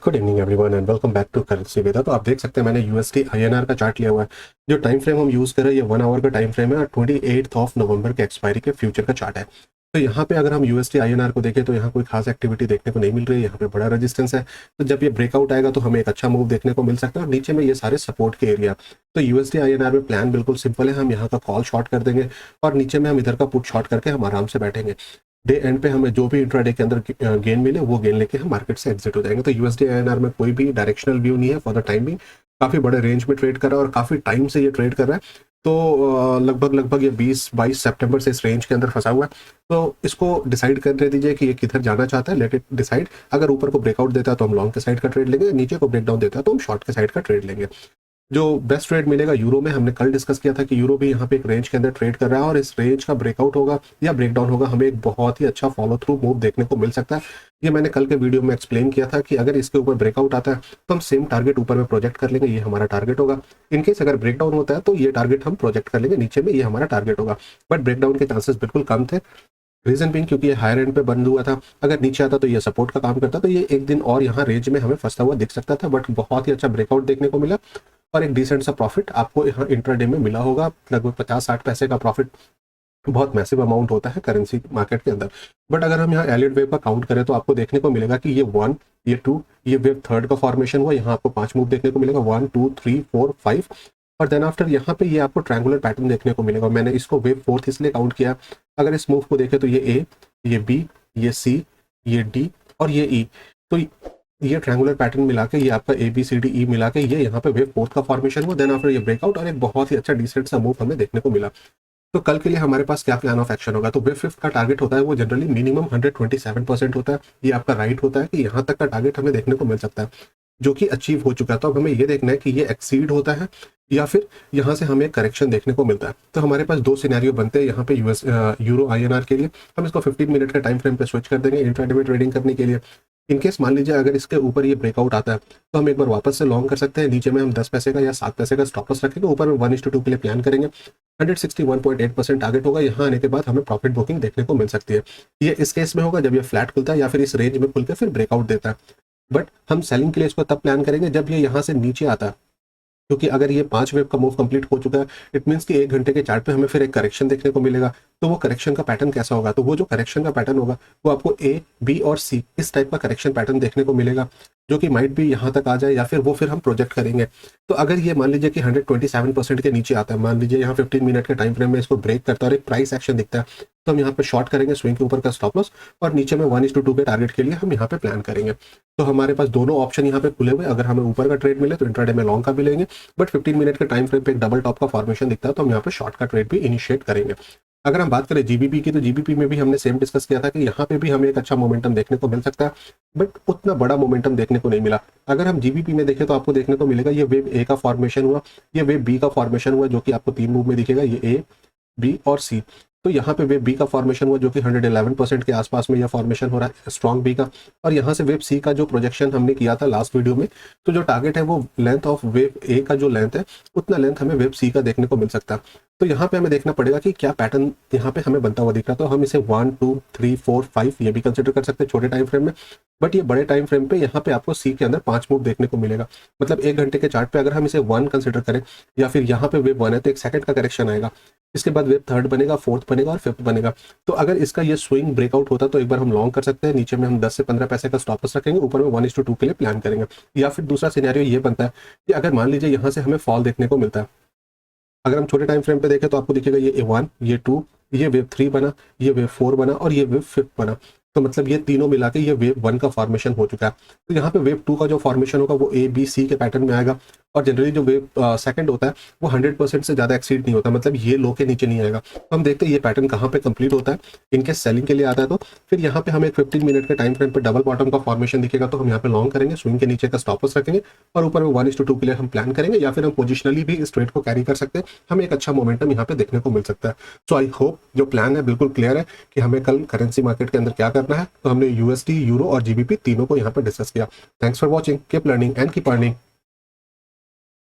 Good evening everyone and welcome back to currency Veda. तो आप देख सकते हैं मैंने यूएसडी आईएनआर का चार्ट लिया हुआ है। जो टाइम फ्रेम हम यूज़ कर रहे हैं ये 1 आवर का टाइम फ्रेम है और 28 नवंबर के एक्सपायरी के फ्यूचर का चार्ट है। तो यहाँ पे अगर हम यूएसडी आईएनआर को देखें तो यहाँ कोई खास एक्टिविटी देखने को नहीं मिल रही है। यहाँ पे बड़ा रेजिस्टेंस है, तो जब ये ब्रेकआउट आएगा तो हमें एक अच्छा मूव देखने को मिल सकता है। और नीचे में ये सारे सपोर्ट के एरिया। तो यूएसडी आईएनआर में प्लान बिल्कुल सिंपल है, हम यहाँ का कॉल शॉर्ट कर देंगे और नीचे में हम इधर का पुट शॉर्ट करके हम आराम से बैठेंगे। डे एंड पे हमें जो भी इंट्राडे के अंदर गेन मिले वो गेन लेके हम मार्केट से एग्जिट हो जाएंगे। तो यूएसडी आईएनआर में कोई भी डायरेक्शनल व्यू नहीं है फॉर द टाइम भी। काफ़ी बड़े रेंज में ट्रेड कर रहा है और काफ़ी टाइम से ये ट्रेड कर रहा है। तो लगभग ये 20-22 सितंबर से इस रेंज के अंदर फंसा हुआ है। तो इसको डिसाइड कर दीजिए कि ये किधर जाना चाहता है। Let it decide. अगर ऊपर को ब्रेकआउट देता है तो हम लॉन्ग के साइड का ट्रेड लेंगे, नीचे को ब्रेकडाउन देता है तो हम शॉर्ट के साइड का ट्रेड लेंगे। जो बेस्ट ट्रेड मिलेगा यूरो में, हमने कल डिस्कस किया था कि यूरो भी यहाँ पे एक रेंज के अंदर ट्रेड कर रहा है और इस रेंज का ब्रेकआउट होगा या ब्रेकडाउन होगा हमें एक बहुत ही अच्छा फॉलो थ्रू मूव देखने को मिल सकता है। ये मैंने कल के वीडियो में एक्सप्लेन किया था कि अगर इसके ऊपर ब्रेकआउट आता है तो हम सेम टारगेट ऊपर में प्रोजेक्ट कर लेंगे, ये हमारा टारगेट होगा। इनकेस अगर ब्रेकडाउन होता है तो ये टारगेट हम प्रोजेक्ट कर लेंगे नीचे में, ये हमारा टारगेट होगा। बट ब्रेकडाउन के चांसेस बिल्कुल कम थे। रीजन बिंग क्योंकि ये हायर एंड पे बंद हुआ था। अगर नीचे आता तो ये सपोर्ट का काम करता, तो ये एक दिन और यहाँ रेंज में हमें फंसता हुआ दिख सकता था। बट बहुत ही अच्छा ब्रेकआउट देखने को मिला और एक डिसेंट सा प्रॉफिट आपको यहाँ इंट्राडे में मिला होगा। लगभग 50-60 पैसे का प्रॉफिट बहुत मैसिव अमाउंट होता है करेंसी मार्केट के अंदर। बट अगर हम यहाँ एलियट वेव का काउंट करें तो आपको देखने को मिलेगा कि ये 1, ये 2, ये वेव थर्ड का फॉर्मेशन हुआ। यहाँ आपको 5 मूव देखने को मिलेगा, 1 2 3 4 5। और देन आफ्टर यहाँ पे ये आपको ट्रायंगुलर पैटर्न देखने को मिलेगा। मैंने इसको वेव फोर्थ इसलिए काउंट किया। अगर इस मूव को देखें तो ये ए, ये बी, ये सी, ये डी और ये ई। तो ये ट्रायंगुलर पैटर्न मिला के ये आपका A B C D E मिला के ये यहाँ पे वेव फोर्थ का फॉर्मेशन हुआ। देन आफ्टर ये ब्रेकआउट और एक बहुत ही अच्छा डिसेंट सा मूव हमें देखने को मिला। तो कल के लिए हमारे पास क्या प्लान ऑफ एक्शन होगा? तो वेव फिफ्थ का टारगेट होता है वो जनरली मिनिमम 127% होता है। ये आपका राइट होता है कि यहाँ तक का टारगेट हमें देखने को मिल सकता है, जो कि अचीव हो चुका है। तो अब हमें ये देखना है कि ये एक्सीड होता है या फिर यहाँ से हमें करेक्शन देखने को मिलता है। तो हमारे पास 2 सिनेरियो बनते हैं यहाँ पे यूरो आईएनआर के लिए। हम इसको 15 मिनट के टाइम फ्रेम पे स्विच कर देंगे इंट्राडे में ट्रेडिंग करने के लिए। इनकेस मान लीजिए अगर इसके ऊपर ये ब्रेकआउट आता है तो हम एक बार वापस से लॉन्ग कर सकते हैं। नीचे में हम 10 पैसे का या 7 पैसे का स्टॉप लॉस रखेंगे, ऊपर में 1:2 के लिए प्लान करेंगे। 161.8% टारगेट होगा। यहाँ आने के बाद हमें प्रॉफिट बुकिंग देखने को मिल सकती है। ये इस केस में होगा जब ये फ्लैट खुलता है या फिर इस रेंज में खुल के फिर ब्रेकआउट देता है। बट हम सेलिंग के लिए इसको तब प्लान करेंगे जब ये यहाँ से नीचे आता है, क्योंकि अगर ये 5 वेव का मूव कंप्लीट हो चुका है इट मीन्स कि 1 घंटे के चार्ट पे हमें फिर एक करेक्शन देखने को मिलेगा। तो वो करेक्शन का पैटर्न कैसा होगा? तो वो जो करेक्शन का पैटर्न होगा वो आपको ए, बी और सी इस टाइप का करेक्शन पैटर्न देखने को मिलेगा, जो कि माइट भी यहाँ तक आ जाए या फिर वो फिर हम प्रोजेक्ट करेंगे। तो अगर ये मान लीजिए कि 127% के नीचे आता है, मान लीजिए यहाँ 15 मिनट के टाइम फ्रेम में इसको ब्रेक करता है और एक प्राइस एक्शन दिखता है, तो हम यहाँ पे शॉर्ट करेंगे स्विंग के ऊपर का स्टॉप लॉस और नीचे में 1:2 के टारगेट के लिए हम यहाँ पे प्लान करेंगे। तो हमारे पास दोनों ऑप्शन यहाँ पे खुले हुए। अगर हमें ऊपर का ट्रेड मिले तो इंट्राडे में लॉन्ग का भी लेंगे, बट 15 मिनट के टाइम फ्रेम पे एक डबल टॉप का फॉर्मेशन दिखता है तो हम यहाँ पे शॉर्ट का ट्रेड भी इनिशिएट करेंगे। अगर हम बात करें जीबीपी की, तो जीबीपी में भी हमने सेम डिस्कस किया था कि यहाँ पे भी हमें एक अच्छा मोमेंटम देखने को मिल सकता है, बट उतना बड़ा मोमेंटम देखने को नहीं मिला। अगर हम जीबीपी में देखें तो आपको देखने को मिलेगा ये वेव ए का फॉर्मेशन हुआ, ये वेव बी का फॉर्मेशन हुआ, जो कि आपको 3 मूव में दिखेगा, ये ए, बी और सी। तो यहाँ पे वेव बी का फॉर्मेशन हुआ जो कि 111% के आसपास में यह फॉर्मेशन हो रहा है स्ट्रॉन्ग बी का। और यहाँ से वेव सी का जो प्रोजेक्शन हमने किया था लास्ट वीडियो में, तो जो टारगेट है वो लेंथ ऑफ वेव ए का जो लेंथ है उतना लेंथ हमें वेव सी का देखने को मिल सकता है। तो यहाँ पे हमें देखना पड़ेगा कि क्या पैटर्न यहाँ पे हमें बनता हुआ दिख रहा है। तो हम इसे 1 2 3 4 5 ये भी कंसिडर कर सकते हैं छोटे टाइम फ्रेम में। बट ये बड़े टाइम फ्रेम पे यहाँ पे आपको सी के अंदर 5 मूव देखने को मिलेगा। मतलब 1 घंटे के चार्ट पे अगर हम इसे 1 कंसिडर करें या फिर यहाँ पे वेव 1 है तो 1 सेकंड का करेक्शन आएगा, इसके बाद वेव थर्ड बनेगा, फोर्थ बनेगा और फिफ्थ बनेगा। तो अगर इसका ये स्विंग ब्रेकआउट होता तो एक बार हम लॉन्ग कर सकते हैं। नीचे में हम 10 से 15 पैसे का स्टॉप लॉस रखेंगे, ऊपर में 1:2 के लिए प्लान करेंगे। या फिर दूसरा सिनेरियो ये बनता है कि अगर मान लीजिए यहाँ से हमें फॉल देखने को मिलता है, अगर हम छोटे टाइम फ्रेम पे देखें तो आपको दिखेगा ये A1, ये 2, ये वेव 3 बना, ये वेव 4 बना और ये वेव 5 बना। तो मतलब ये तीनों मिला के ये वेव 1 का फॉर्मेशन हो चुका है। तो यहाँ पे वेव 2 का जो फॉर्मेशन होगा वो ए बी सी के पैटर्न में आएगा। और जनरली जो वेव सेकंड होता है वो 100% से ज़्यादा एक्सीड नहीं होता, मतलब ये लो के नीचे नहीं आएगा। तो हम देखते हैं ये पैटर्न कहाँ पे कंप्लीट होता है। इनके सेलिंग के लिए आता है तो फिर यहाँ पे हमें 15 मिनट के टाइम फ्रेम पे डबल बॉटम का फॉर्मेशन दिखेगा, तो हम यहाँ पे लॉन्ग करेंगे, स्विंग के नीचे का स्टॉप लॉस रखेंगे और ऊपर में 1:2 के लिए हम प्लान करेंगे। या फिर हम पोजिशनली भी इस ट्रेड को कैरी कर सकते हैं, हमें एक अच्छा मोमेंटम यहाँ पे देखने को मिल सकता है। सो आई होप जो प्लान है बिल्कुल क्लियर है कि हमें कल करेंसी मार्केट के अंदर क्या करना है। तो हमने यूएसडी, यूरो और जीबीपी तीनों को यहाँ पे डिस्कस किया। Thanks for watching, keep learning and keep earning.